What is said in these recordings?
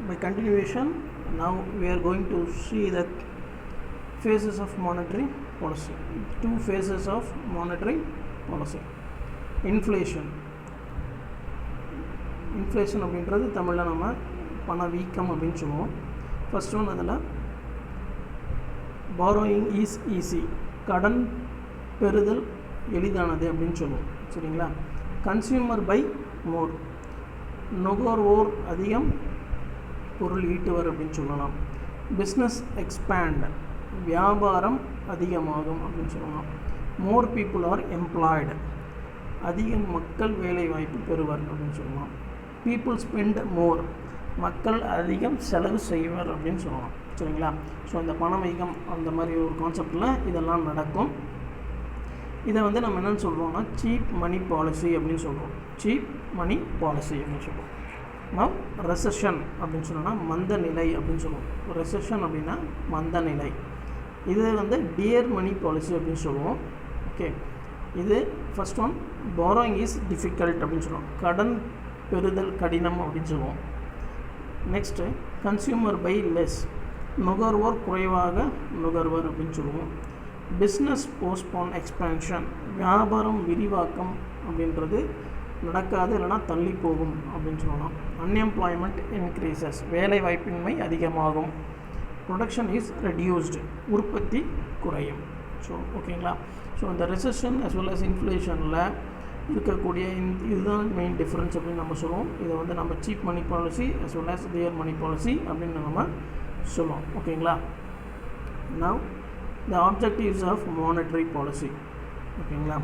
By continuation, now we are going to see the phases of monetary policy. Two phases of monetary policy. Inflation அப்படின்றது தமிழில் நம்ம பணவீக்கம் அப்படின்னு சொல்லுவோம். First one அதில் borrowing is easy, கடன் பெறுதல் எளிதானது அப்படின்னு சொல்லுவோம். சரிங்களா? கன்சியூமர் பை மோர், நுகர்வோர் அதிகம் பொருள் ஈட்டுவர் அப்படின்னு சொல்லலாம். பிஸ்னஸ் எக்ஸ்பேண்ட், வியாபாரம் அதிகமாகும் அப்படின்னு சொல்லலாம். மோர் பீப்புள் ஆர் எம்ப்ளாய்டு, அதிக மக்கள் வேலை வாய்ப்பு பெறுவர் அப்படின்னு சொல்லலாம். பீப்புள் ஸ்பெண்ட் மோர், மக்கள் அதிகம் செலவு செய்வர் அப்படின்னு சொல்லலாம். சரிங்களா? ஸோ இந்த பணவீக்கம் அந்த மாதிரி ஒரு கான்செப்டில் இதெல்லாம் நடக்கும். இதை வந்து நம்ம என்னென்னு சொல்கிறோம்னா சீப் மணி பாலிசி அப்படின்னு சொல்கிறோம். சீப் மணி பாலிசி அப்படின்னு சொல்கிறோம். நான் ரெசெஷன் அப்படின்னு சொன்னோன்னா மந்த நிலை அப்படின்னு சொல்லுவோம். ரெசெஷன் அப்படின்னா மந்த நிலை. இது வந்து டியர் மணி பாலிசி அப்படின்னு சொல்லுவோம். ஓகே, இது first one borrowing is difficult அப்படின்னு சொல்லுவோம். கடன் பெறுதல் கடினம் அப்படின்னு சொல்லுவோம். நெக்ஸ்ட்டு கன்சியூமர் பை லெஸ், நுகர்வோர் குறைவாக நுகர்வர் அப்படின்னு சொல்லுவோம். பிஸ்னஸ் போஸ்ட்போன் எக்ஸ்பேன்ஷன், வியாபாரம் விரிவாக்கம் அப்படின்றது நடக்காது இல்லைனா தள்ளி போகும் அப்படின்னு சொல்லலாம். அன்எம்ப்ளாய்மெண்ட் இன்க்ரீசஸ், வேலை வாய்ப்பின்மை அதிகமாகும். ப்ரொடக்ஷன் இஸ் ரெடியூஸ்டு, உற்பத்தி குறையும். ஸோ ஓகேங்களா? ஸோ இந்த ரெசெஷன் அஸ் வெல் அஸ் இன்ஃப்ளேஷனில் இருக்கக்கூடிய இதுதான் மெயின் டிஃப்ரென்ஸ் அப்படின்னு நம்ம சொல்லுவோம். இதை வந்து நம்ம cheap money policy as well as dear money policy அப்படின்னு நம்ம சொல்லுவோம். ஓகேங்களா? Now the objectives of monetary policy. ஓகேங்களா?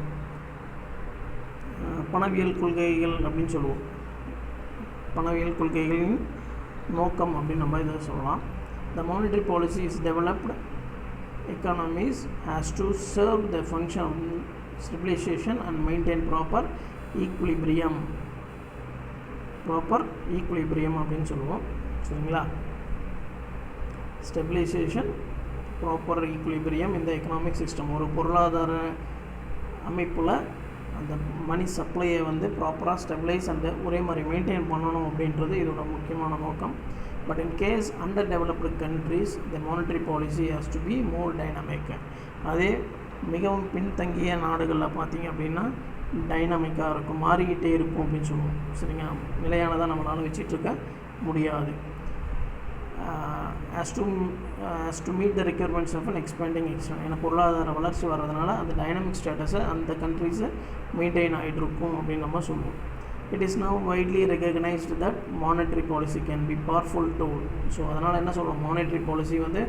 பணவியல் கொள்கைகள் அப்படின்னு சொல்லுவோம். பணவியல் கொள்கைகளின் நோக்கம் அப்படின்னு நம்ம இதை சொல்லலாம். த monetary policy is developed economies has to serve the function of stabilization and maintain proper equilibrium அப்படின்னு சொல்லுவோம். சரிங்களா? ஸ்டெபிலைசேஷன், ப்ராப்பர் ஈக்குலிபிரியம் இந்த எக்கனாமிக் சிஸ்டம், ஒரு பொருளாதார அமைப்பில் அந்த மணி சப்ளையை வந்து ப்ராப்பராக ஸ்டெபிலைஸ் அந்த ஒரே மாதிரி மெயின்டைன் பண்ணணும் அப்படின்றது இதோட முக்கியமான நோக்கம். But in case underdeveloped countries, the monetary policy has to be more dynamic. அதே மிகவும் பின்தங்கிய நாடுகளில் பார்த்திங்க அப்படின்னா டைனாமிக்காக இருக்கும், மாறிக்கிட்டே இருக்கும் அப்படின்னு சொல்லுவோம். சரிங்க? நிலையானதாக நம்மளால் வச்சிட்ருக்க முடியாது. as to meet the requirements of an expanding economy, ஏன்னா பொருளாதார வளர்ச்சி வர்றதுனால அந்த டைனாமிக் ஸ்டேட்டஸை அந்த கண்ட்ரீஸை மெயின்டைன் ஆகிட்டு இருக்கும் அப்படின்னு நம்ம சொல்லுவோம். It is now widely recognized that monetary policy can be powerful tool. So அதனால் என்ன சொல்கிறோம், மானிட்டரி பாலிசி வந்து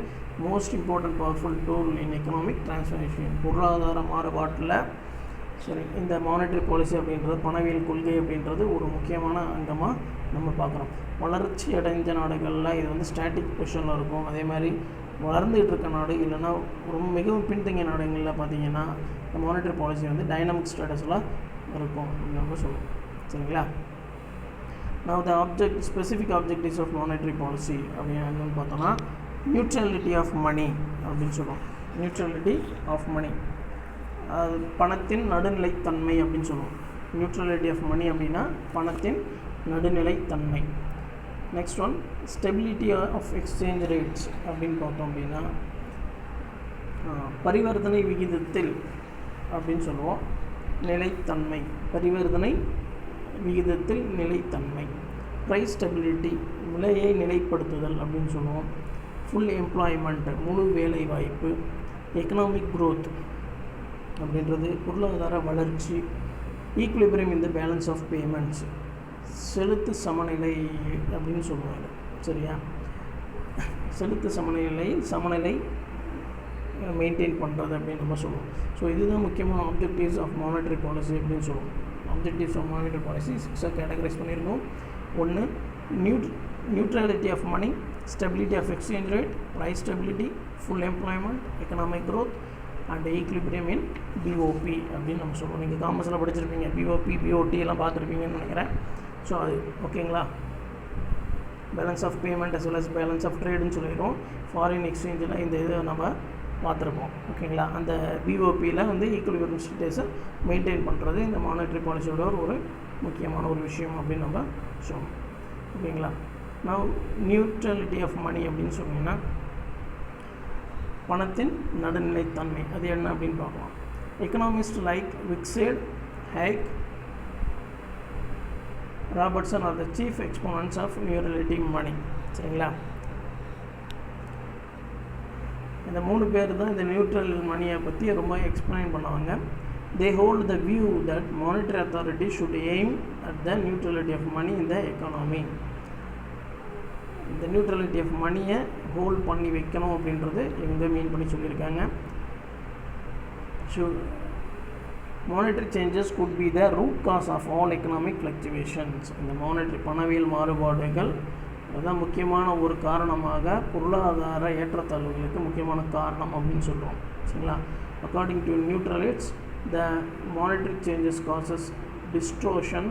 மோஸ்ட் இம்பார்ட்டன்ட் பவர்ஃபுல் டூல் இன் எக்கனாமிக் டிரான்ஸ்ஃபர்மேஷன், பொருளாதார மாறுபாட்டில். சரி, இந்த மானிட்டரி பாலிசி அப்படின்றது பணவியல் கொள்கை அப்படின்றது ஒரு முக்கியமான அங்கமாக நம்ம பார்க்குறோம். வளர்ச்சி அடைஞ்ச நாடுகளில் இது வந்து ஸ்டாட்டிக் பொசிஷனில் இருக்கும். அதே மாதிரி வளர்ந்துகிட்டு இருக்க நாடு இல்லைன்னா ரொம்ப மிகவும் பின்தங்கிய நாடுகளில் பார்த்திங்கன்னா இந்த மானிட்டரி பாலிசி வந்து டைனாமிக் ஸ்டேட்டஸில் இருக்கும் அப்படின்னு நம்ம சொல்லுவோம். சரிங்களா? now the specific objectives of monetary policy அப்படின்னு என்னன்னு பார்த்தோம்னா நியூட்ரலிட்டி ஆஃப் மணி அப்படின்னு சொல்லுவோம். நியூட்ரலிட்டி ஆஃப் மணி, பணத்தின் நடுநிலைத்தன்மை அப்படின்னு சொல்லுவோம். நியூட்ரலிட்டி ஆஃப் மணி அப்படின்னா பணத்தின் நடுநிலைத்தன்மை. Next one stability of exchange rates அப்படின்னு பார்த்தோம் அப்படின்னா பரிவர்த்தனை விகிதத்தில் அப்படின்னு சொல்லுவோம். நிலைத்தன்மை, பரிவர்த்தனை விகிதத்தில் நிலைத்தன்மை. ப்ரைஸ் ஸ்டெபிலிட்டி, விலையை நிலைப்படுத்துதல் அப்படின்னு சொல்லுவோம். ஃபுல் எம்ப்ளாய்மெண்ட், முழு வேலை வாய்ப்பு. எக்கனாமிக் க்ரோத் அப்படின்றது பொருளாதார வளர்ச்சி. ஈக்குலிபிரியம் இந்த பேலன்ஸ் ஆஃப் பேமெண்ட்ஸ், செலுத்து சமநிலை அப்படின்னு சொல்லுவாங்க. சரியா? செலுத்து சமநிலை மெயின்டைன் பண்ணுறது அப்படின்னு நம்ம சொல்லுவோம். ஸோ இதுதான் முக்கியமான ஆப்ஜெக்டிவ்ஸ் ஆஃப் மானிட்டரி பாலிசி அப்படின்னு சொல்லுவோம். Objectives of monetary policy 6 categorise பண்ணியிருக்கோம். ஒன்று neutrality of money, stability of exchange rate, price stability, full employment, economic growth and equilibrium in BOP அப்படின்னு நம்ம சொல்லுவோம். நீங்கள் காமர்ஸில் படிச்சிருப்பீங்க, பிஓபி பிஓடி எல்லாம் பார்த்துருப்பீங்கன்னு நினைக்கிறேன். ஸோ அது ஓகேங்களா? Balance of payment as well as balance of ட்ரேடுன்னு சொல்லிடுவோம். ஃபாரின் எக்ஸ்சேஞ்சில் இந்த இதை நம்ம பார்த்துருப்போம். ஓகேங்களா? அந்த பிஓபியில் வந்து ஈக்குலிபிரியம் ஸ்டேட்டஸை மெயின்டைன் பண்ணுறது இந்த மானிட்டரி பாலிசியோட ஒரு முக்கியமான ஒரு விஷயம் அப்படின்னு நம்ம சொல்லணும். ஓகேங்களா? நவ் நியூட்ரலிட்டி ஆஃப் மணி அப்படின்னு சொன்னீங்கன்னா பணத்தின் நடுநிலைத்தன்மை அது என்ன அப்படின்னு பார்க்கலாம். Economist like Wicksteed, Hayek, Robertson are the chief exponents of neutrality money. சரிங்களா, இந்த 3 பேர் தான் இந்த நியூட்ரல் மணியை பற்றி ரொம்ப எக்ஸ்பிளைன் பண்ணுவாங்க. They hold the view that monetary authority should aim at the neutrality of money in the economy. இந்த நியூட்ரலிட்டி ஆஃப் மணியை ஹோல்ட் பண்ணி வைக்கணும் அப்படின்றது இவங்க மீன் பண்ணி சொல்லியிருக்காங்க. Monetary changes could be the root cause of all economic fluctuations. இந்த monetary பணவியல் மாறுபாடுகள் அதுதான் முக்கியமான ஒரு காரணமாக பொருளாதார ஏற்றத்தாழ்வுகளுக்கு முக்கியமான காரணம் அப்படின்னு சொல்லுவோம். சரிங்களா, according to neutralists the monetary changes causes distortion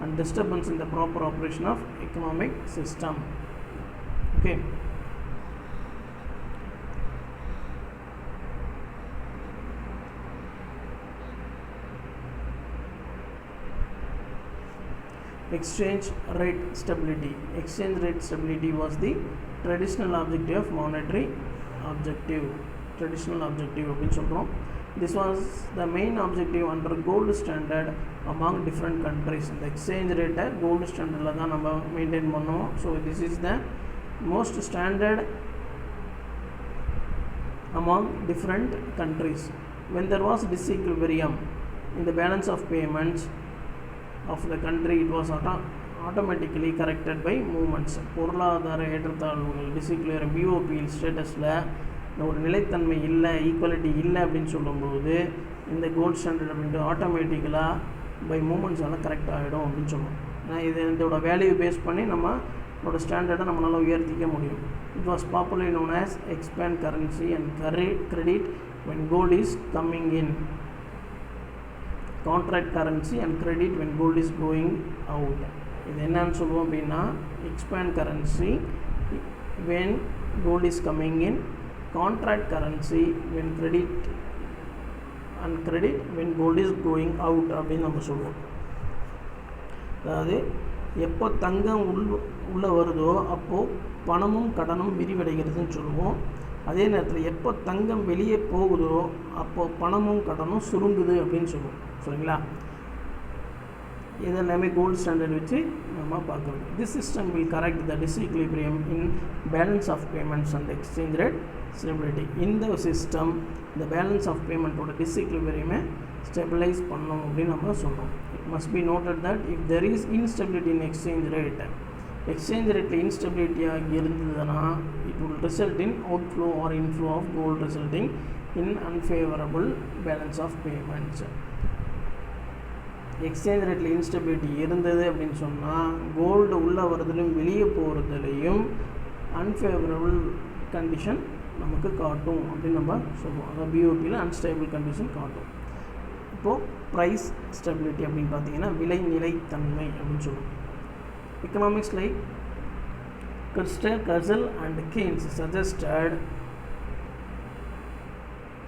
and disturbance in the proper operation of economic system. Okay, exchange rate stability. Exchange rate stability was the traditional objective of monetary objective. Traditional objective அப்படின்னு சொல்கிறோம். This was the main objective under gold standard among different countries. The exchange rate gold standard la da nama maintain pannuvom. So this is the most standard among different countries. When there was disequilibrium in the balance of payments of the country, it was automatically corrected by movements. பொருளாதார ஏற்றத்தாழ்வுகள் டிசிக்ளியர் POP ஸ்டேட்டஸில் ஒரு நிலைத்தன்மை இல்லை, equality இல்லை அப்படின்னு சொல்லும்போது இந்த கோல்டு ஸ்டாண்டர்ட் அப்படின்ட்டு ஆட்டோமேட்டிக்கலாக பை மூமெண்ட்ஸ் எல்லாம் கரெக்ட் ஆகிடும் அப்படின்னு சொல்லுவோம். ஏன்னா இதோட வேல்யூ பேஸ் பண்ணி நம்மளோட ஸ்டாண்டர்டை நம்மளால் உயர்த்திக்க முடியும். It was popularly known as expand currency and credit when gold is coming in, contract currency and credit when gold is going out. இது என்னன்னு சொல்லுவோம் அப்படின்னா expand currency when gold is coming in, contract currency when credit and credit when gold is going out அப்படின்னு நம்ம சொல்லுவோம். அதாவது எப்போ தங்கம் உள்ள வருதோ அப்போது பணமும் கடனும் விரிவடைகிறதுன்னு சொல்லுவோம். அதே நேரத்தில் எப்போ தங்கம் வெளியே போகுதோ அப்போது பணமும் கடனும் சுருங்குது அப்படின்னு சொல்லுவோம். சரிங்களா, இதெல்லாமே கோல்டு ஸ்டாண்டர்ட் வச்சு நம்ம பார்க்குறோம். This system will correct the disequilibrium in balance of payments and exchange rate stability. இந்த சிஸ்டம் இந்த பேலன்ஸ் ஆஃப் பேமெண்ட்டோட டிஸ்இக்லிபிரியமை ஸ்டெபிலைஸ் பண்ணணும் அப்படின்னு நம்ம சொல்கிறோம். It must be noted that if there is instability in exchange rate, exchange ரேட்டில் இன்ஸ்டெபிலிட்டியாக இருந்ததுன்னா it will result in outflow or inflow of gold resulting in unfavourable balance of payments. Exchange ரேட்டில் இன்ஸ்டெபிலிட்டி இருந்தது அப்படின்னு சொன்னால் கோல்டு உள்ளே வரதுலையும் வெளியே போகிறதுலையும் unfavourable condition நமக்கு காட்டும் அப்படின்னு நம்ம சொல்லுவோம். அதாவது பிஓபியில் அன்ஸ்டேபிள் கண்டிஷன் காட்டும். இப்போது ப்ரைஸ் ஸ்டெபிலிட்டி அப்படின்னு பார்த்தீங்கன்னா விலை நிலைத்தன்மை அப்படின்னு சொல்லுவோம். Economics like Christer, Cassel and Keynes suggested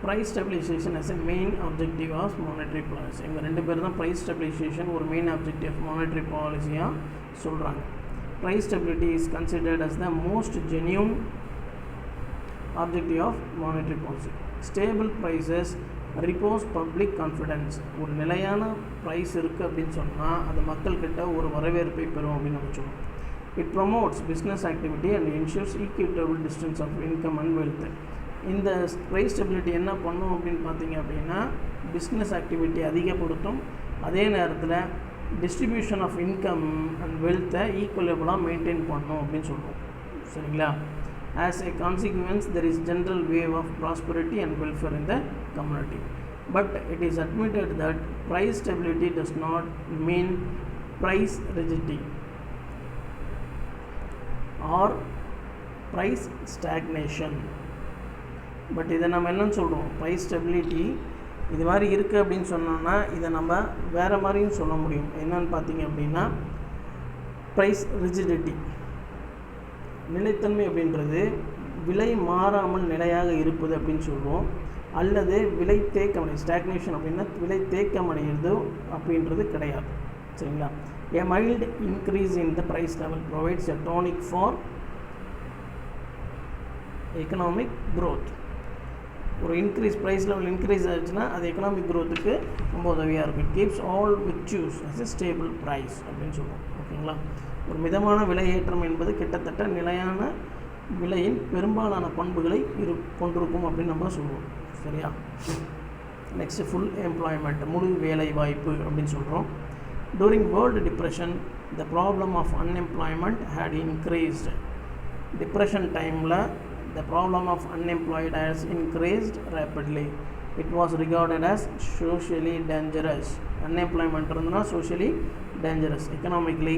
price stabilization as a main objective of monetary policy. இவங்க 2 பேர் தான் price stabilization ஒரு main objective of monetary policy-யாக சொல்கிறாங்க. Price stability is considered as the most genuine objective of monetary policy. Stable prices repose public confidence. ஒரு நிலையான price இருக்குது அப்படின்னு சொன்னால் அது மக்கள்கிட்ட ஒரு வரவேற்பை பெறும் அப்படின்னு நம்ம சொல்லுவோம். It promotes business activity and ensures equitable distance of income and wealth. இந்த ப்ரைஸ் ஸ்டெபிலிட்டி என்ன பண்ணும் அப்படின்னு பார்த்தீங்க அப்படின்னா பிஸ்னஸ் ஆக்டிவிட்டி அதிகப்படுத்தும், அதே நேரத்தில் டிஸ்ட்ரிபியூஷன் ஆஃப் இன்கம் அண்ட் வெல்த்தை ஈக்குவலபிளாக மெயின்டைன் பண்ணணும் அப்படின்னு சொல்லுவோம். சரிங்களா, as a consequence there is general wave of prosperity and welfare in the community. But it is admitted that price stability does not mean price rigidity or price stagnation. But இதை நம்ம என்னன்னு சொல்கிறோம், price stability இது மாதிரி இருக்குது அப்படின்னு சொன்னோன்னா இதை நம்ம வேறு மாதிரியும் சொல்ல முடியும். என்னன்னு பார்த்தீங்க அப்படின்னா ப்ரைஸ் ரிஜிடிட்டி, நிலைத்தன்மை அப்படின்றது விலை மாறாமல் நிலையாக இருப்பது அப்படின்னு சொல்லுவோம். அல்லது விலை தேக்கமடை, ஸ்டாக்னேஷன் அப்படின்னா விலை தேக்கமடைகிறது அப்படின்றது கிடையாது. சரிங்களா. A mild increase in the price level provides a tonic for economic growth. ஒரு இன்க்ரீஸ் ப்ரைஸ் லெவல் இன்க்ரீஸ் ஆச்சுன்னா அது எக்கனாமிக் க்ரோத்துக்கு ரொம்ப உதவியாக இருக்கும். It keeps all virtues as a stable price அப்படின்னு சொல்லுவோம். ஓகேங்களா. ஒரு மிதமான விலையேற்றம் என்பது கிட்டத்தட்ட நிலையான விலையின் பெரும்பாலான பண்புகளை கொண்டிருக்கும் அப்படின்னு நம்ம சொல்லுவோம். சரியா. நெக்ஸ்ட்டு ஃபுல் எம்ப்ளாய்மெண்ட், முழு வேலை வாய்ப்பு அப்படின்னு சொல்கிறோம். During world depression the problem of unemployment had increased. Depression டைமில் the problem of unemployed has increased rapidly. It was regarded as socially dangerous. Unemployment irundha socially dangerous, economically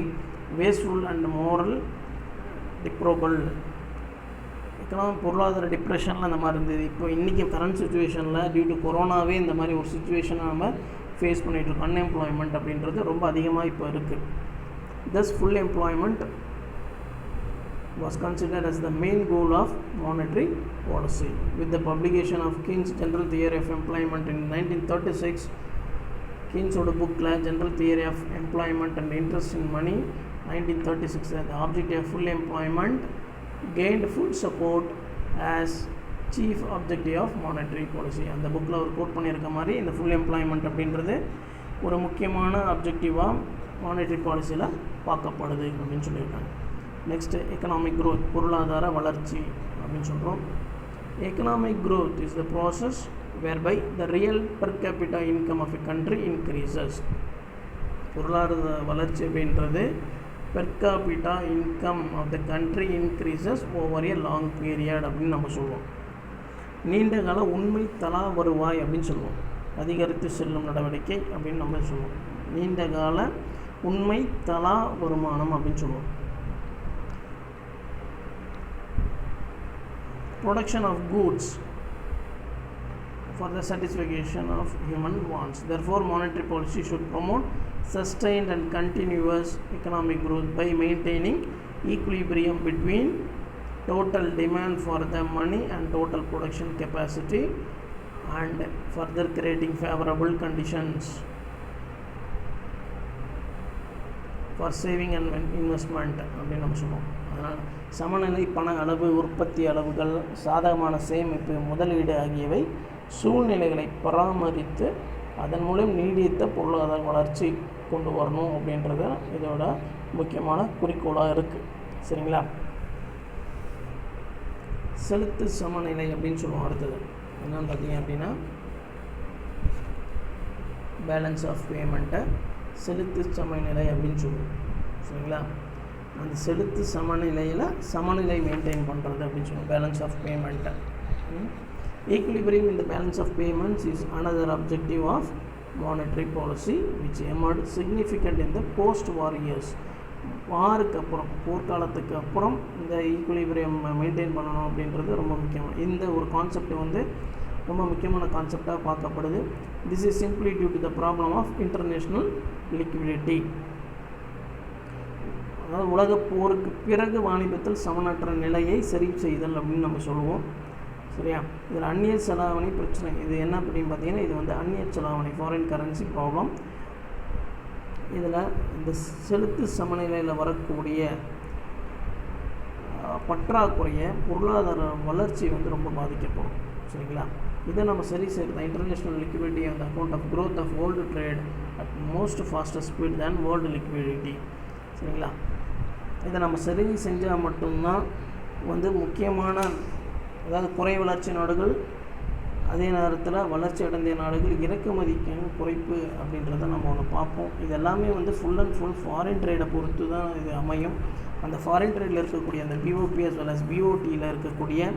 wasteful and moral deplorable. Economic பொருளாதார டிப்ரெஷனில் அந்த மாதிரி இருந்தது. இப்போ இன்றைக்கி current சுச்சுவேஷனில் due to கொரோனாவே இந்த மாதிரி ஒரு சுச்சுவேஷனை நம்ம ஃபேஸ் பண்ணிகிட்ருக்கோம். அன்எம்ப்ளாய்மெண்ட் அப்படின்றது ரொம்ப அதிகமாக இப்போ இருக்குது. Thus full employment was considered as the main goal of monetary policy. With the publication of Keynes' General Theory of Employment in 1936, Keynes oda bookla General Theory of Employment and Interest in Money 1936, the objective of full employment gained full support as chief objective of monetary policy. அந்த புக்கில் ஒரு code பண்ணியிருக்க மாதிரி இந்த full employment அப்படின்றது ஒரு முக்கியமான அப்ஜெக்டிவாக monetary பாலிசியில் பார்க்கப்படுது அப்படின்னு சொல்லியிருக்காங்க. நெக்ஸ்ட்டு எக்கனாமிக் க்ரோத், பொருளாதார வளர்ச்சி அப்படின்னு சொல்கிறோம். Economic growth is the process whereby the real per capita income of a country increases. பொருளாதார வளர்ச்சி அப்படின்றது per capita income of the country increases over a long period அப்படின்னு நம்ம சொல்லுவோம். நீண்ட கால உண்மை தலா வருவாய் அப்படின்னு சொல்லுவோம். அதிகரித்து செல்லும் நடவடிக்கை அப்படின்னு நம்ம சொல்லுவோம். நீண்ட கால உண்மை தலா வருமானம் அப்படின்னு சொல்லுவோம். Production of goods for the satisfaction of human wants. Therefore, monetary policy should promote sustained and continuous economic growth by maintaining equilibrium between total demand for the money and total production capacity and further creating favorable conditions for saving and investment அப்படின்னு நம்ம சொல்லுவோம். அதனால் சமநிலை, பண அளவு, உற்பத்தி அளவுகள், சாதகமான சேமிப்பு, முதலீடு ஆகியவை சூழ்நிலைகளை பராமரித்து அதன் மூலம் நீடித்த பொருளாதார வளர்ச்சி கொண்டு வரணும் அப்படின்றது இதோட முக்கியமான குறிக்கோளாக இருக்குது. சரிங்களா. செலுத்து சமநிலை அப்படின்னு சொல்லுவோம். அடுத்தது என்னன்னு பார்த்தீங்க அப்படின்னா பேலன்ஸ் ஆஃப் பேமெண்ட்டை செலுத்து சமநிலை அப்படின்னு சொல்லுவோம். சரிங்களா. அந்த செலுத்து சமநிலையில் சமநிலை மெயின்டைன் பண்ணுறது அப்படின்னு சொல்லுவோம், பேலன்ஸ் ஆஃப் பேமெண்ட்டை. Equilibrium in the balance of payments is another objective of monetary policy which emerge significant in the post war years. வாருக்கு அப்புறம், போர்க்காலத்துக்கு அப்புறம் இந்த ஈக்குலிபிரியம் மெயின்டைன் பண்ணணும் அப்படின்றது ரொம்ப முக்கியம். இந்த ஒரு கான்செப்ட் வந்து ரொம்ப முக்கியமான கான்செப்டாக பார்க்கப்படுது. This is simply due to the problem of international liquidity. அதாவது உலக போருக்கு பிறகு வாணிபத்தில் சமனற்ற நிலையை சரி செய்தல் அப்படின்னு நம்ம சொல்லுவோம். சரியா. இதில் அந்நிய செலாவணி பிரச்சனை. இது என்ன அப்படின்னு பார்த்தீங்கன்னா இது வந்து அந்நிய செலாவணி, ஃபாரின் கரன்சி ப்ராப்ளம். இதில் இந்த செலுத்து சமநிலையில் வரக்கூடிய பற்றாக்குறைய பொருளாதார வளர்ச்சி வந்து ரொம்ப பாதிக்கப்படும். சரிங்களா. இதை நம்ம சரி செய்யறது இன்டர்நேஷ்னல் லிக்விடிட்டி அந்த account of growth of world trade at most fastest speed than world liquidity. சரிங்களா. இதை நம்ம சரி செஞ்சால் மட்டும்தான் வந்து முக்கியமான, அதாவது குறை வளர்ச்சி நாடுகள் அதே நேரத்தில் வளர்ச்சி அடைந்த நாடுகள் இறக்குமதிக்கு குறைப்பு அப்படின்றத நம்ம ஒன்று பார்ப்போம். இது எல்லாமே வந்து ஃபுல் அண்ட் ஃபுல் ஃபாரின் ட்ரேடை பொறுத்து தான் இது அமையும். அந்த ஃபாரின் ட்ரேடில் இருக்கக்கூடிய அந்த பிஓபி as well as பிஓடியில் இருக்கக்கூடிய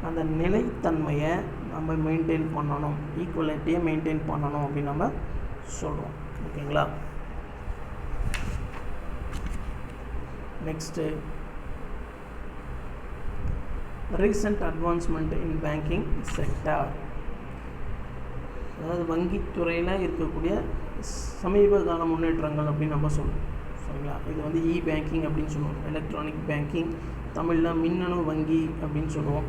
அந்த நிலைத்தன்மையை நம்ம மெயின்டைன் பண்ணணும், ஈக்குவலிட்டியை மெயின்டைன் பண்ணணும் அப்படின்னு நம்ம சொல்கிறோம். ஓகேங்களா. நெக்ஸ்ட்டு ரீசெண்ட் அட்வான்ஸ்மெண்ட் இன் பேங்கிங் செக்டார். அதாவது வங்கித்துறையில் இருக்கக்கூடிய சமீப கால முன்னேற்றங்கள் அப்படின்னு நம்ம சொல்லுவோம். சரிங்களா. இது வந்து இ பேங்கிங் அப்படின்னு சொல்லுவோம், எலக்ட்ரானிக் பேங்கிங், தமிழில் மின்னணு வங்கி அப்படின்னு சொல்லுவோம்.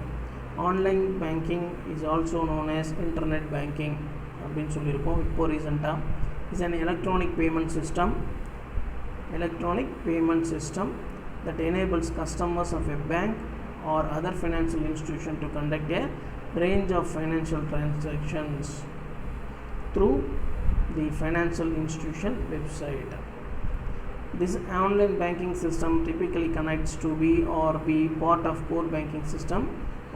Online banking is also known as internet banking அப்படின்னு சொல்லியிருக்கோம். இப்போது ரீசெண்டாக is an electronic payment system electronic payment system that enables customers of a bank or other financial institution to conduct a range of financial transactions through the financial institution website. This online banking system typically connects to be part of core banking system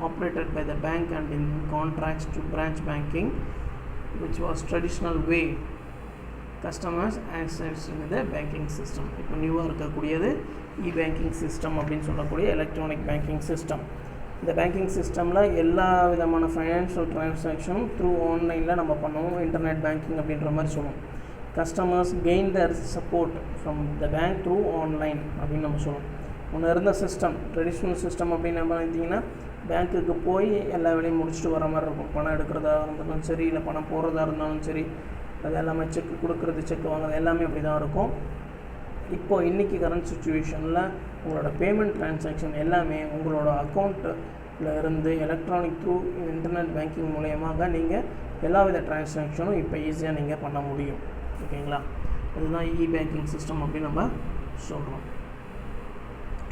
operated by the bank and in contracts to branch banking, which was traditional way customers access in the banking system. இப்போ நியூவாக இருக்கக்கூடியது banking system அப்படின்னு சொல்லக்கூடிய electronic banking system. இந்த banking சிஸ்டமில் எல்லா விதமான financial ட்ரான்சாக்ஷனும் through ஆன்லைனில் நம்ம பண்ணுவோம். இன்டர்நெட் பேங்கிங் அப்படின்ற மாதிரி சொல்லுவோம். Customers gain their support from the bank through online அப்படின்னு நம்ம சொல்லுவோம். ஒன்று இருந்த சிஸ்டம் ட்ரெடிஷ்னல் சிஸ்டம் அப்படின்னு நம்ம பார்த்தீங்கன்னா பேங்க்குக்கு போய் எல்லா வேலையும் முடிச்சுட்டு வர மாதிரி இருக்கும். பணம் எடுக்கிறதா இருந்தாலும் சரி, இல்லை பணம் போடுறதா இருந்தாலும் சரி, அது எல்லாமே செக் கொடுக்குறது, செக் வாங்குறது எல்லாமே அப்படி தான் இருக்கும். இப்போது இன்றைக்கி கரண்ட் சுச்சுவேஷனில் உங்களோட பேமெண்ட் ட்ரான்சாக்ஷன் எல்லாமே உங்களோட அக்கௌண்ட்டில் இருந்து எலக்ட்ரானிக் த்ரூ இன்டர்நெட் பேங்கிங் மூலயமாக நீங்கள் எல்லா வித ட்ரான்சாக்ஷனும் இப்போ ஈஸியாக நீங்கள் பண்ண முடியும். ஓகேங்களா? அதுதான் பேங்கிங் சிஸ்டம் அப்படின்னு நம்ம சொல்கிறோம்.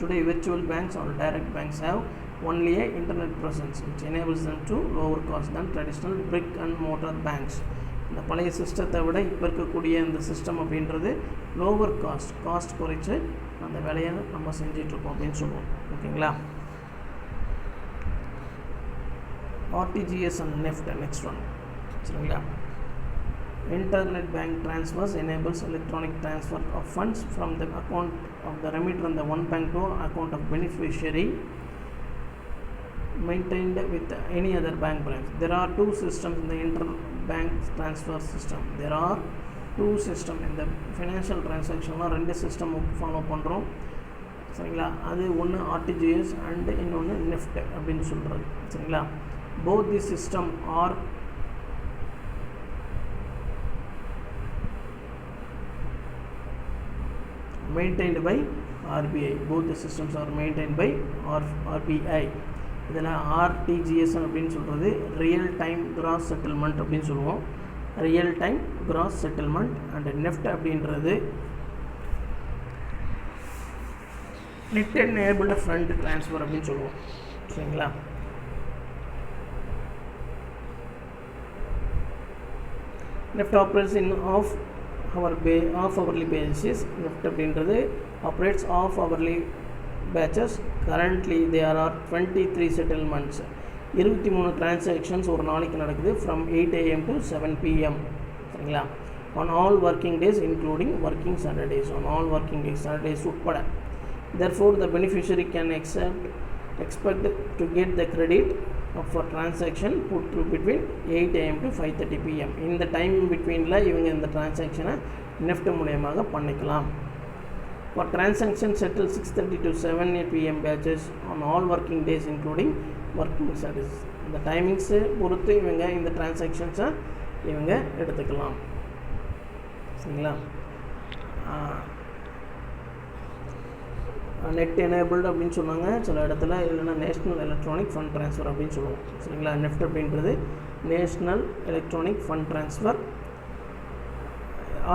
Today virtual banks or direct banks have only a internet presence which enables them to lower cost than traditional brick and mortar banks. இந்த பழைய சிஸ்டத்தை விட இப்போ இருக்கக்கூடிய இந்த சிஸ்டம் அப்படின்றது லோவர் காஸ்ட் குறைச்சி அந்த வேலையை நம்ம செஞ்சிட்ருக்கோம் அப்படின்னு சொல்லுவோம். ஓகேங்களா? RTGS and NEFT next one. சரிங்களா? Internet bank transfers enables electronic transfer of funds from the account of the remitter in the one bank to account of beneficiary maintained with any other bank branch. There are two systems in the interbank transfer system. There are two systems in the financial transaction. ரெண்டு system follow பண்ணுறோம். சரிங்களா? அது ஒன்று RTGS and இன்னொன்று NEFT அப்படின்னு சொல்கிறது. சரிங்களா? both the system are maintained by RBI. Both the systems are maintained by RBI. இதில் RTGS அப்படின்னு சொல்கிறது ரியல் டைம் கிராஸ் செட்டில்மெண்ட் அப்படின்னு சொல்லுவோம். Real time gross settlement. And NEFT அப்படின்றது நெட் எனேபிள்டு ஃபண்ட் ட்ரான்ஸ்ஃபர் அப்படின்னு சொல்லுவோம். சரிங்களா? NEFT operates in half hourly basis. NEFT அப்படின்றது operates off hourly batches. Currently there are 23 settlements. 23 transactions ஒரு நாளைக்கு நடக்குது from 8 AM to 7 PM. சரிங்களா? on all working days including working Saturdays. on all working days, Saturdays உட்பட. Therefore the beneficiary can expect to get the credit for transaction put through between 8 AM to 5:30 PM. இந்த time பிட்வீனில் இவங்க இந்த டிரான்சாக்ஷனை NEFT மூலயமாக பண்ணிக்கலாம். For transaction settle 6:30 to 7 PM batches on all working days including working Saturdays. இந்த டைமிங்ஸை பொறுத்து இவங்க இந்த டிரான்சாக்ஷன்ஸை இவங்க எடுத்துக்கலாம். சரிங்களா? நெட் எனேபிள்டு அப்படின்னு சொன்னாங்க சில இடத்துல, இல்லைன்னா நேஷ்னல் எலக்ட்ரானிக் ஃபண்ட் ட்ரான்ஸ்ஃபர் அப்படின்னு சொல்லுவோம். சரிங்களா? நெஃப்ட் அப்படின்றது national electronic fund transfer.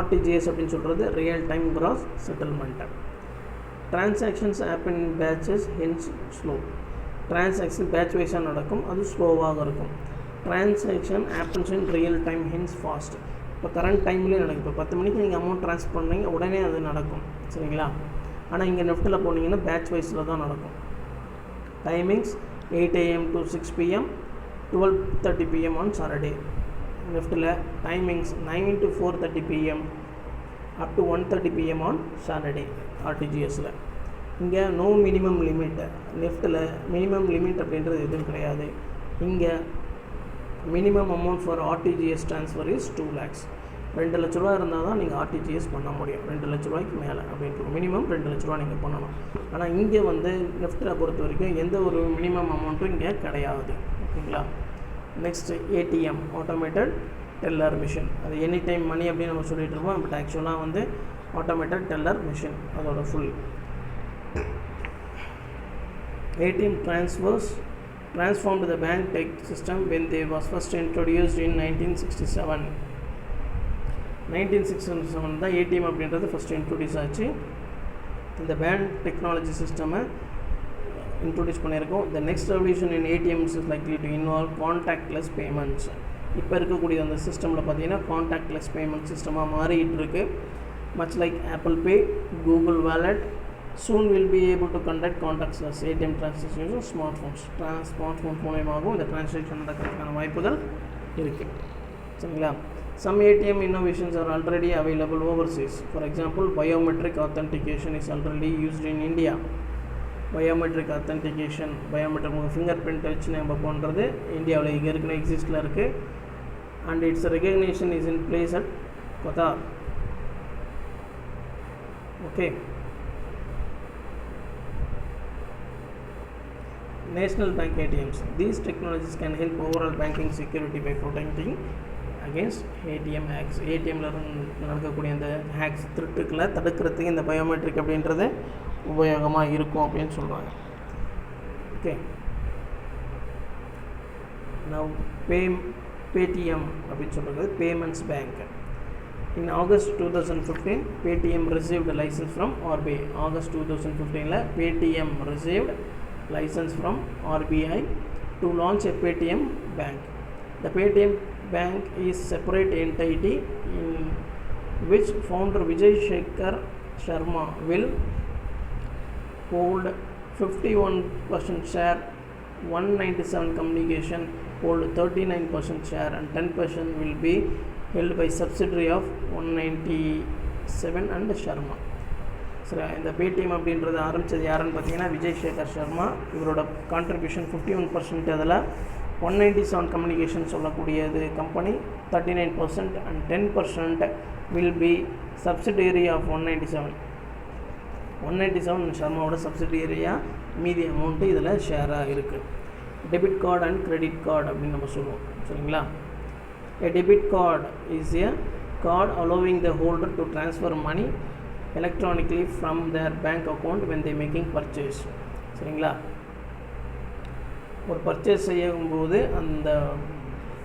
RTGS அப்படின்னு சொல்கிறது real time gross settlement. Transactions happen in batches hence slow. Transaction batch வைஸாக நடக்கும், அது ஸ்லோவாக இருக்கும். Transaction happens in real time hence fast. இப்போ கரண்ட் டைம்லேயே நடக்கும். இப்போ 10 மணிக்கு நீங்கள் அமௌண்ட் ட்ரான்ஸ்ஃபர் பண்ணீங்க, உடனே அது நடக்கும். சரிங்களா? ஆனால் இங்கே நெஃப்ட்டில் போனீங்கன்னா பேட்ச் வைஸில் தான் நடக்கும். Timings 8 AM to 6 PM, 12:30 PM on Saturday. லெஃப்ட்டில் timings 9 to 4:30 PM up to 1:30 PM on Saturday. RTGSல இங்கே நோ மினிமம் லிமிட். லெஃப்ட்டில் மினிமம் லிமிட் அப்படின்றது எதுவும் கிடையாது. இங்கே minimum amount for RTGS transfer is 2 lakhs. 2 லட்ச ரூபா இருந்தால் தான் நீங்கள் RTGS பண்ண முடியும். 2 லட்ச ரூபாய்க்கு மேலே அப்படின்ட்டு மினிமம் 2 லட்ச ரூபா நீங்கள் பண்ணணும். ஆனால் இங்கே வந்து நெஃப்ட்டில் பொறுத்த வரைக்கும் எந்த ஒரு மினிமம் அமௌண்ட்டும் இங்கே கிடையாது. ஓகேங்களா? Next ATM automated teller machine. அது எனி டைம் மணி அப்படின்னு நம்ம சொல்லிட்டு இருக்கோம். பட் ஆக்சுவலாக வந்து ஆட்டோமேட்டட் டெல்லர் மிஷின் அதோட full. ATM transformed the bank tech system when they was first introduced in 1967. 1967 தான் ஏடிஎம் அப்படின்றது ஃபஸ்ட்டு இன்ட்ரடியூஸ் ஆச்சு. இந்த பேங்க் டெக்னாலஜி சிஸ்டமை இன்ட்ரடியூஸ் பண்ணியிருக்கோம். The next revolution in ATMs is likely to involve contactless payments. இப்போ இருக்கக்கூடிய அந்த சிஸ்டமில் பார்த்தீங்கன்னா கான்டாக்ட்லெஸ் பேமெண்ட் சிஸ்டமாக மாறிட்டு இருக்கு. Much like Apple Pay, Google wallet soon will be able to conduct contactless ATM transactions using smartphones. Smartphone மூலமாகவும் இந்த டிரான்சாக்ஷன் நடக்கிறதுக்கான வாய்ப்புகள் இருக்குது. சரிங்களா? Some ATM innovations are already available overseas. For example, biometric authentication is already used in India. Biometric authentication, biometric finger print வச்சு நம்ம பண்ணுறது இந்தியாவில் இங்கே இருக்கிற எக்ஸிஸ்டில் இருக்குது. And it's recognition is in place at Qatar. Okay. National bank ATMs. These technologies can help overall banking security by protecting against ATM hacks. ATMல நடக்கக்கூடிய அந்த hacks திருட்டுக்களை தடுக்கிறதுக்கு இந்த பயோமெட்ரிக் அப்படின்றது உபயோகமாக இருக்கும் அப்படின்னு சொல்கிறாங்க. ஓகே. Now Paytm அப்படின்னு சொல்கிறது payments bank. In August 2015, Paytm received a license from RBI. August 2015 Paytm received license from RBI to launch a Paytm bank. The Paytm bank is separate entity in which founder Vijay Shekhar Sharma will hold 51% share, 197 Communication hold 39% share and 10% will be held by subsidiary of 197 and Sharma. சரி, இந்த Paytm அப்படின்றது ஆரம்பித்தது யாருன்னு பார்த்தீங்கன்னா விஜய் சேகர் சர்மா. இவரோட contribution 51%. அதில் 197 communication சொல்லக்கூடியது company 39% and 10% will be subsidiary of 197 சர்மாவோட சப்சிடியரியாக மீதி அமௌண்ட்டு இதில் ஷேராக இருக்குது. Debit card and credit card அப்படின்னு நம்ம சொல்லுவோம். சரிங்களா? A debit card is a card allowing the holder to transfer money electronically from their bank account when they making purchase. சரிங்களா? ஒரு பர்ச்சேஸ் செய்யும்போது அந்த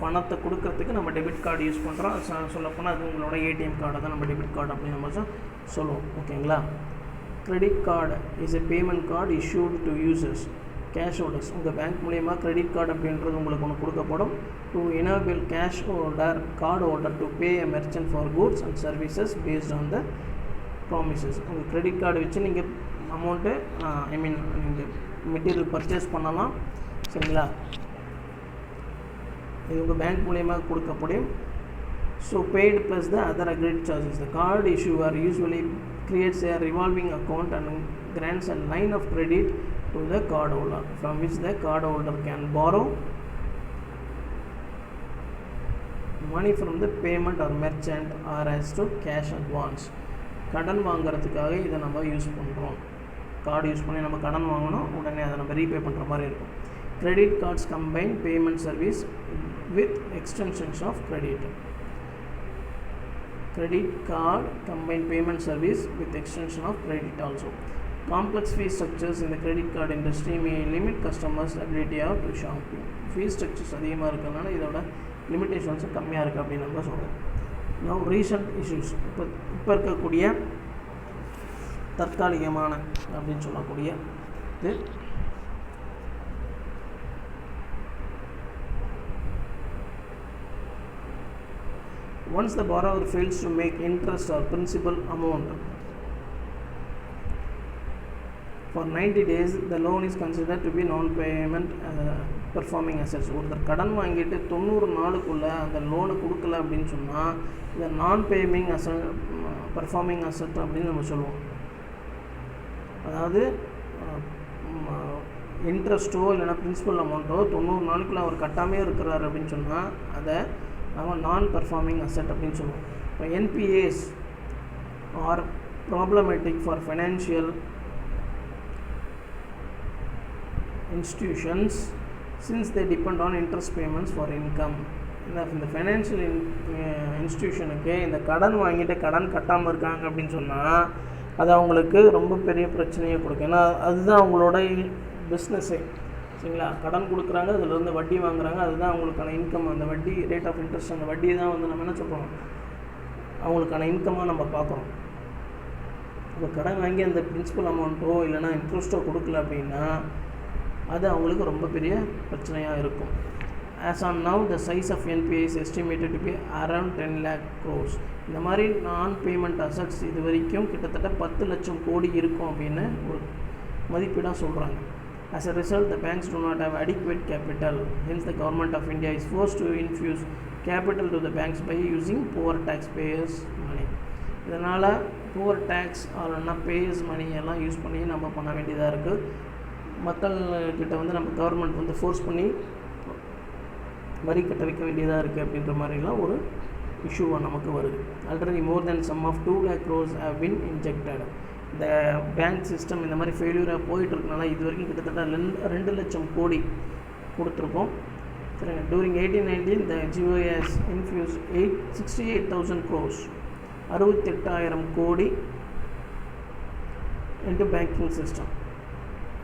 பணத்தை கொடுக்கறதுக்கு நம்ம டெபிட் கார்டு யூஸ் பண்ணுறோம். சொல்லப்போனால் அது உங்களோட ஏடிஎம் கார்டை தான் நம்ம டெபிட் கார்டு அப்படின்னு நம்ம சொல்லுவோம். ஓகேங்களா? Credit card is a payment card issued to users, cash holders. உங்கள் பேங்க் மூலயமா கிரெடிட் கார்டு அப்படின்றது உங்களுக்கு ஒன்று கொடுக்கப்படும். To enable cash holder card holder to pay a merchant for goods and services based on the promises. உங்கள் credit card வச்சு நீங்கள் amount நீங்கள் மெட்டீரியல் பர்ச்சேஸ் பண்ணலாம். சரிங்களா? இது உங்கள் பேங்க் மூலயமா கொடுக்கப்படும். So paid plus the other அக்ரிட் charges. The card issuer usually creates a revolving account and grants a line of credit to the card holder from which the card holder can borrow money from the payment or merchant or as to cash advance. கடன் வாங்குறதுக்காக இதை நம்ம use பண்ணுறோம். Card use பண்ணி நம்ம கடன் வாங்கணும், உடனே அதை நம்ம ரீபே பண்ணுற மாதிரி இருக்கும். Credit cards combine payment service with extensions of credit. Credit card combine payment service with extension of credit also. Complex fee structures in the credit card industry may limit customers' ability to shopping. Fee structures அதிகமாக இருக்கிறதுனால இதோட லிமிட்டேஷன்ஸும் கம்மியாக இருக்குது அப்படின்னு நம்ம சொல்கிறோம். Now recent issues, இப்போ இருக்கக்கூடிய தற்காலிகமான அப்படின்னு சொல்லக்கூடிய இது once the borrower fails to make interest or principal amount for 90 days, the loan is considered to be non-payment performing assets. ஒருத்தர் கடன் வாங்கிட்டு 90 நாளுக்குள்ளே அந்த லோனு கொடுக்கல அப்படின்னு சொன்னால் இதை நான்-பேமிங் பர்ஃபார்மிங் அசட் அப்படின்னு நம்ம சொல்லுவோம். அதாவது இன்ட்ரெஸ்ட்டோ இல்லைனா பிரின்சிபல் அமௌண்ட்டோ 90 நாளுக்குள்ளே அவர் கட்டாமே இருக்கிறார் அப்படின்னு சொன்னால் அதை நம்ம நான்-பர்ஃபார்மிங் அசட் அப்படின்னு சொல்லுவோம். இப்போ NPAs are problematic for financial institutions since they depend on interest payments for income. இந்த ஃபைனான்ஷியல் இன்ஸ்டிடியூஷனுக்கு இந்த கடன் வாங்கிட்டு கடன் கட்டாமல் இருக்காங்க அப்படின்னு சொன்னால் அது அவங்களுக்கு ரொம்ப பெரிய பிரச்சனையை கொடுக்கும். ஏன்னா அதுதான் அவங்களோட பிஸ்னஸ்ஸே. சரிங்களா? கடன் கொடுக்குறாங்க, அதிலிருந்து வட்டி வாங்குறாங்க, அதுதான் அவங்களுக்கான இன்கம். அந்த வட்டி ரேட் ஆஃப் இன்ட்ரெஸ்ட், அந்த வட்டி தான் வந்து நம்ம என்ன சொல்கிறோம், அவங்களுக்கான இன்கமாக நம்ம பார்க்குறோம். இப்போ கடன் வாங்கி அந்த பிரின்சிபல் அமௌண்ட்டோ இல்லைனா இன்ட்ரெஸ்ட்டோ கொடுக்கல அப்படின்னா அது அவங்களுக்கு ரொம்ப பெரிய பிரச்சனையாக இருக்கும். As on now, the size of NPA is estimated to be around 10 lakh crores. இந்த மாதிரி நான் பேமெண்ட் அசட்ஸ் இது வரைக்கும் கிட்டத்தட்ட 10 லட்சம் கோடி இருக்கும் அப்படின்னு ஒரு மதிப்பீடாக சொல்கிறாங்க. As a result, the banks do not have adequate capital. Hence, the government of India is forced to infuse capital to the banks by using poor taxpayers' money. இதனால் புவர் டேக்ஸ் ஆர்னா பேயர்ஸ் மணி எல்லாம் use பண்ணி நம்ம பண்ண வேண்டியதாக இருக்குது. மக்கள்கிட்ட வந்து நம்ம கவர்மெண்ட் வந்து ஃபோர்ஸ் பண்ணி வரி கட்ட வைக்க வேண்டியதாக இருக்குது அப்படின்ற மாதிரிலாம் ஒரு இஷ்யூவாக நமக்கு வருது. Already more than some of 2 lakh crores have been injected. இந்த பேங்க் சிஸ்டம் இந்த மாதிரி ஃபெயிலியராக போயிட்டுருக்கனால இது வரைக்கும் கிட்டத்தட்ட 2 லட்சம் கோடி கொடுத்துருக்கோம். சரிங்க. During 1819 the GOS infused 68,000 crores 68,000 கோடி into banking system.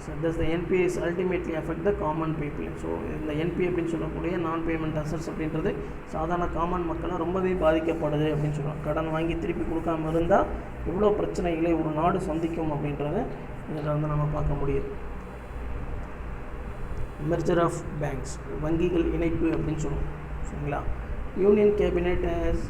So thus the NPAs ultimately affect the common people. So இந்த NPA அப்படின்னு சொல்லக்கூடிய நான் பேமெண்ட் அசட்ஸ் அப்படின்றது சாதாரண காமன் மக்களை ரொம்பவே பாதிக்கப்படுது அப்படின்னு சொல்லுவாங்க. கடன் வாங்கி திருப்பி கொடுக்காமல் இருந்தால் எவ்வளோ பிரச்சனைகளை ஒரு நாடு சந்திக்கும் அப்படின்றத இதில் வந்து நம்ம பார்க்க முடியுது. மெர்ஜர் ஆஃப் பேங்க்ஸ், வங்கிகள் இணைப்பு அப்படின்னு சொல்லுவோம். சரிங்களா. Union cabinet has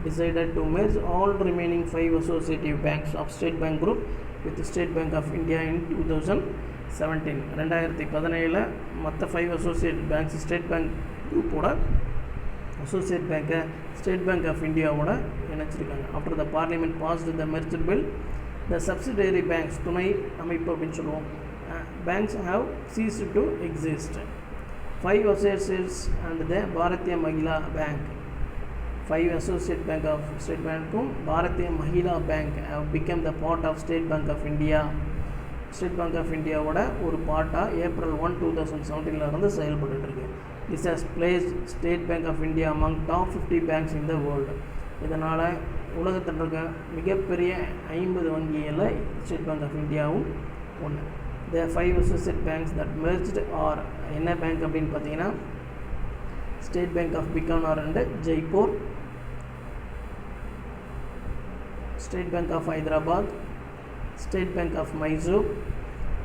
decided to merge all remaining 5 associative banks of State Bank Group with State Bank of India in 2017. 2017 மற்ற 5 associated banks ஸ்டேட் பேங்க் குரூப்போட அசோசியேட் பேங்க்கை ஸ்டேட் பேங்க் ஆஃப் இந்தியாவோட இணைச்சிருக்காங்க. After the parliament passed the merger bill, the subsidiary banks துணை அமைப்பு அப்படின்னு சொல்லுவோம் banks have ceased to exist. 5 associates and the Bharatiya Mahila Bank 5 associate bank of State Bank Bharatiya Mahila Bank have become the part of State Bank of India. State Bank of இந்தியாவோட ஒரு பார்ட்டாக April 1, 2017 இருந்து செயல்பட்டு இருக்கு. This has placed State Bank of India among top 50 banks in the world. இதனால் உலகத்தில் இருக்க மிகப்பெரிய 50 வங்கிகளில் ஸ்டேட் பேங்க் ஆஃப் இந்தியாவும் ஒன்று. The 5 associate banks that merged are என்ன பேங்க் அப்படின்னு பார்த்தீங்கன்னா State Bank of Bikaner and Jaipur, State Bank of Hyderabad, State Bank of Mysore,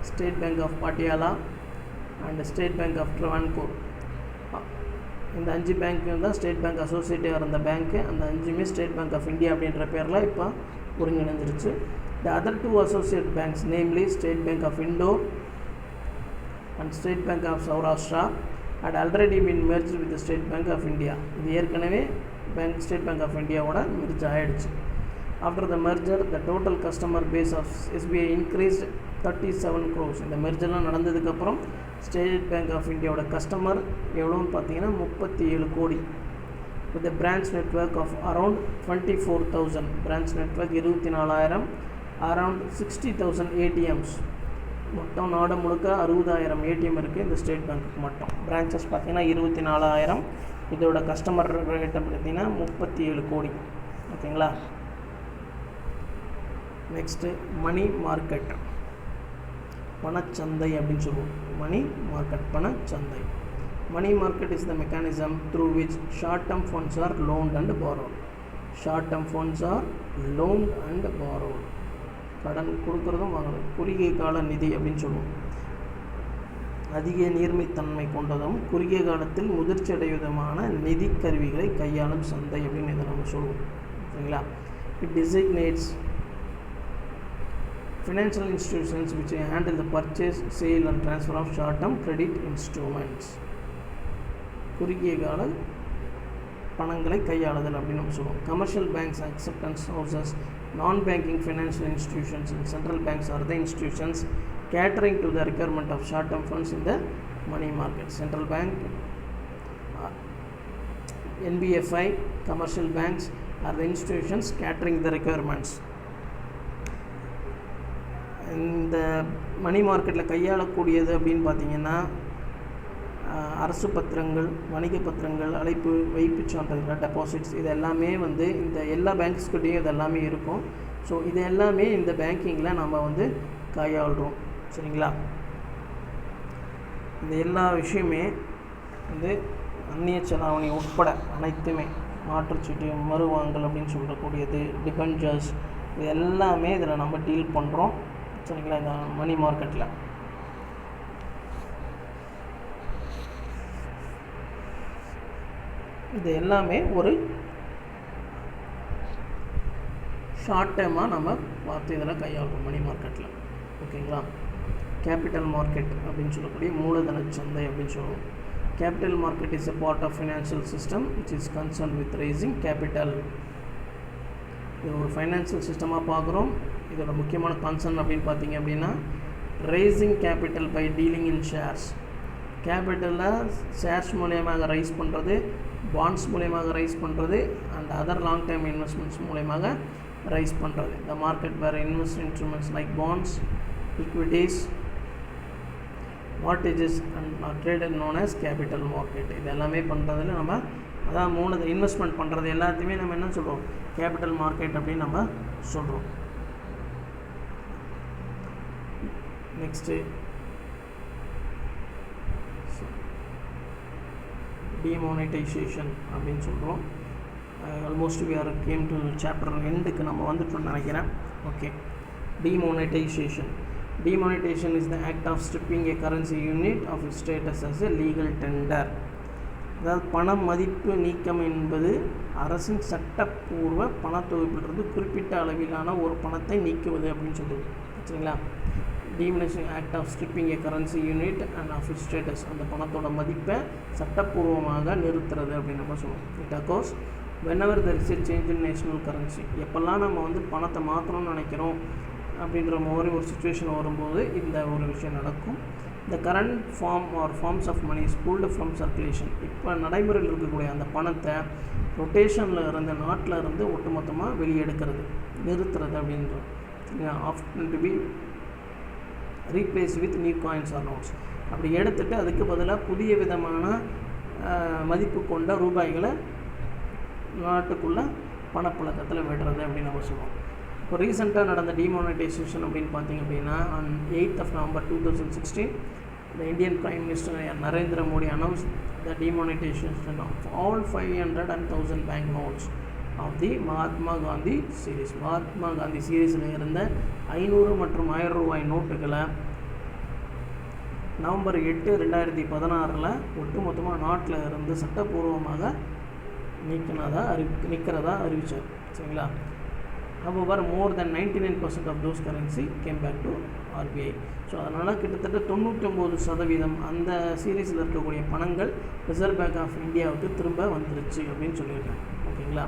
State Bank of Patiala and State Bank of Travancore. இந்த 5 பேங்க்கும் தான் ஸ்டேட் பேங்க் அசோசியேட்டிவாக இருந்த பேங்க்கு. அந்த 5மே ஸ்டேட் பேங்க் ஆஃப் இந்தியா அப்படின்ற பேரில் இப்போ ஒருங்கிணைஞ்சிருச்சு. The other 2 associate banks, namely State Bank of Indore and State Bank of Saurashtra, had already been merged with the State Bank of India. இது ஏற்கனவே state Bank of இந்தியாவோட merge ஆகிடுச்சு. After the merger, the total customer base of SBI increased 37 crores. இந்த மெர்ஜர்லாம் நடந்ததுக்கப்புறம் state Bank of இந்தியாவோட customer எவ்வளோன்னு பார்த்தீங்கன்னா 37 கோடி. with a branch network of around 24,000. branch network 24,000, around 60,000 ATMs. மொத்தம் நாடு முழுக்க 60,000 ஏடிஎம் இருக்குது இந்த ஸ்டேட் பேங்க்குக்கு மட்டும். பிரான்ச்சஸ் பார்த்தீங்கன்னா 24,000. இதோட கஸ்டமர் ரேட்டை பார்த்தீங்கன்னா 37 கோடி. ஓகேங்களா. நெக்ஸ்ட்டு மணி மார்க்கெட், பணச்சந்தை அப்படின்னு சொல்லுவோம். மணி மார்க்கெட், பணச்சந்தை. Money market is the mechanism through which short-term funds are loaned and borrowed. Short-term funds are loaned and borrowed. கடன் கொடுக்கறதும் வாங்குறதும். குறுகிய கால நிதி அப்படின்னு சொல்லுவோம். அதிக நீர்மைத்தன்மை கொண்டதும் குறுகிய காலத்தில் முதிர்ச்சி அடைவதுமான நிதி கருவிகளை கையாளும் சந்தை அப்படின்னு இதை நம்ம சொல்லுவோம். சரிங்களா. It designates financial institutions which handle the purchase, sale and transfer of short-term credit instruments. குறுகிய கால பணங்களை கையாளுதல் அப்படின்னு நம்ம சொல்லுவோம். Commercial banks, acceptance houses, non banking financial institutions and central banks are the institutions catering to the requirement of short term funds in the money market. Central bank, NBFI, commercial banks are the institutions catering the requirements. இந்த மணி மார்க்கெட்டில் கையாளக்கூடியது அப்படின்னு பார்த்தீங்கன்னா அரசு பத்திரங்கள், வணிக பத்திரங்கள், அழைப்பு வைப்பு சான்றிதழ், டெபாசிட்ஸ், இது எல்லாமே வந்து இந்த எல்லா பேங்க்ஸ்கிட்டையும் இது எல்லாமே இருக்கும். ஸோ இது எல்லாமே இந்த பேங்கிங்கில் நம்ம வந்து கையாளுறோம். சரிங்களா. இந்த எல்லா விஷயமே வந்து அந்நிய செலாவணி உட்பட அனைத்துமே மாற்றுச்சீட்டு, மறுவாங்கல் அப்படின்னு சொல்லக்கூடியது, டிபெஞ்சர்ஸ், இது எல்லாமே இதில் நம்ம டீல் பண்ணுறோம். சரிங்களா? இந்த மணி மார்க்கெட்டில் இது எல்லாமே ஒரு ஷார்ட் டேர்மாக நம்ம பார்த்து இதில் கையாளுறோம் மணி மார்க்கெட்டில். ஓகேங்களா? கேபிட்டல் மார்க்கெட் அப்படின்னு சொல்லக்கூடிய மூலதன சந்தை அப்படின்னு சொல்லுவோம். Capital market is a part of financial system which is concerned with raising capital. இது ஒரு ஃபைனான்சியல் சிஸ்டமாக பார்க்குறோம். இதோட முக்கியமான கான்சர்ன் அப்படின்னு பார்த்தீங்க அப்படின்னா raising capital by dealing in shares. கேபிட்டலில் ஷேர்ஸ் மூலியமாக ரைஸ் பண்ணுறது, பாண்ட்ஸ் மூலியமாக ரைஸ் பண்ணுறது, and other long time investments மூலியமாக ரைஸ் பண்ணுறது. The market where invest instruments like bonds, equities, mortgages and are traded known as capital market. இது எல்லாமே பண்ணுறதுல நம்ம அதான் இன்வெஸ்ட்மெண்ட் பண்ணுறது எல்லாத்தையுமே நம்ம என்ன சொல்கிறோம்? கேபிட்டல் மார்க்கெட் அப்படின்னு நம்ம சொல்கிறோம். நெக்ஸ்ட்டு டிமானிட்டைசேஷன் அப்படின்னு சொல்கிறோம். Almost we are came to chapter எண்டுக்கு நம்ம வந்துட்டோம்னு நினைக்கிறேன். Okay, demonetization. Demonetization is the act of stripping a currency unit of its status as a legal tender. அதாவது பண மதிப்பு நீக்கம் என்பது அரசின் சட்டப்பூர்வ பணத்தொகுப்பிலிருந்து குறிப்பிட்ட அளவிலான ஒரு பணத்தை நீக்குவது அப்படின்னு சொல்லுது. சரிங்களா? Demonetization act of stripping a currency unit and of its status. அந்த பணத்தோட மதிப்பை சட்டப்பூர்வமாக நிறுத்துறது அப்படின்னு நம்ம சொல்லுவோம். It occurs whenever there is a change in national currency. எப்பெல்லாம் நம்ம பணத்தை மாற்றணும்னு நினைக்கிறோம் அப்படின்ற மாதிரி ஒரு சுச்சுவேஷன் வரும்போது இந்த ஒரு விஷயம் நடக்கும். The current form or forms of money is pulled from circulation. இப்போ நடைமுறையில் இருக்கக்கூடிய அந்த பணத்தை ரொட்டேஷனில் இருந்து நாட்டில் இருந்து ஒட்டுமொத்தமாக வெளியெடுக்கிறது, நிறுத்துறது அப்படின்றோம். Often to be replace with new coins or notes. அப்படி எடுத்துகிட்டு அதுக்கு பதிலாக புதிய விதமான மதிப்பு கொண்ட ரூபாய்களை நாட்டுக்குள்ளே பணப்புழக்கத்தில் விடுறது அப்படின்னு நம்ம சொல்லுவோம். இப்போ ரீசெண்டாக நடந்த டிமானிட்டைசேஷன் அப்படின்னு பார்த்தீங்க அப்படின்னா on 8th of November 2016 the Indian Prime Minister Narendra Modi announced the demonetization of all 500 and 1000 bank notes of the Mahatma Gandhi series. Mahatma Gandhi சீரீஸில் இருந்த 500 மற்றும் 1000 ரூபாய் நோட்டுகளை நவம்பர் 8, 2016 ஒட்டுமொத்தமாக நாட்டில் இருந்து சட்டப்பூர்வமாக நீக்கிறதா அறிவித்தார். சரிங்களா? However, more than 99% of those currency came back to RBI. So அதனால் கிட்டத்தட்ட 99% அந்த சீரீஸில் இருக்கக்கூடிய பணங்கள் ரிசர்வ் பேங்க் ஆஃப் இந்தியாவுக்கு திரும்ப வந்துருச்சு அப்படின்னு சொல்லியிருக்காங்க. ஓகேங்களா?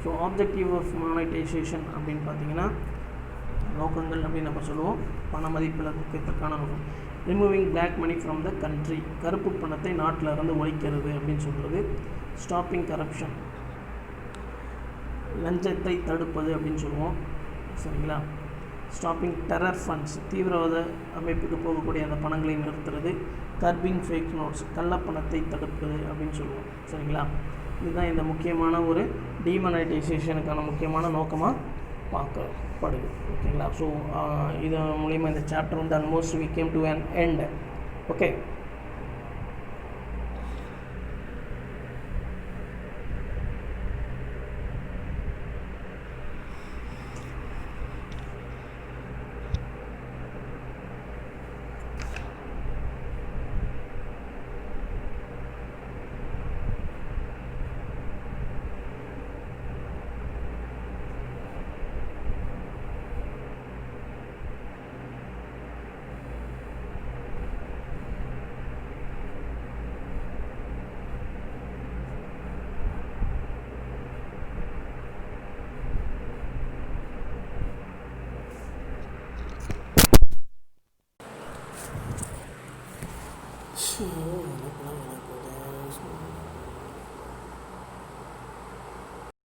ஸோ ஆப்ஜெக்டிவ் ஆஃப் மானிட்டைசேஷன் அப்படின்னு பார்த்தீங்கன்னா நோக்கங்கள் அப்படின்னு நம்ம சொல்லுவோம். பண மதிப்பிழக்கத்திற்கான நோக்கம் removing black money from the country. கருப்பு பணத்தை நாட்டில் இருந்து ஒழிக்கிறது அப்படின்னு சொல்கிறது. ஸ்டாப்பிங் கரப்ஷன், லஞ்சத்தை தடுப்பது அப்படின்னு சொல்லுவோம். சரிங்களா? ஸ்டாப்பிங் டெரர் ஃபண்ட்ஸ், தீவிரவாத அமைப்புக்கு போகக்கூடிய அந்த பணங்களை நிறுத்துறது. கர்பிங் ஃபேக் நோட்ஸ், கள்ளப்பணத்தை தடுப்பது அப்படின்னு சொல்லுவோம். சரிங்களா? இதுதான் இந்த முக்கியமான ஒரு டிமானிட்டைசேஷனுக்கான முக்கியமான நோக்கமாக பார்க்கப்படுது. ஓகேங்களா? ஸோ இது மூலிமா இந்த chapter almost we came to an end. Okay, என்ன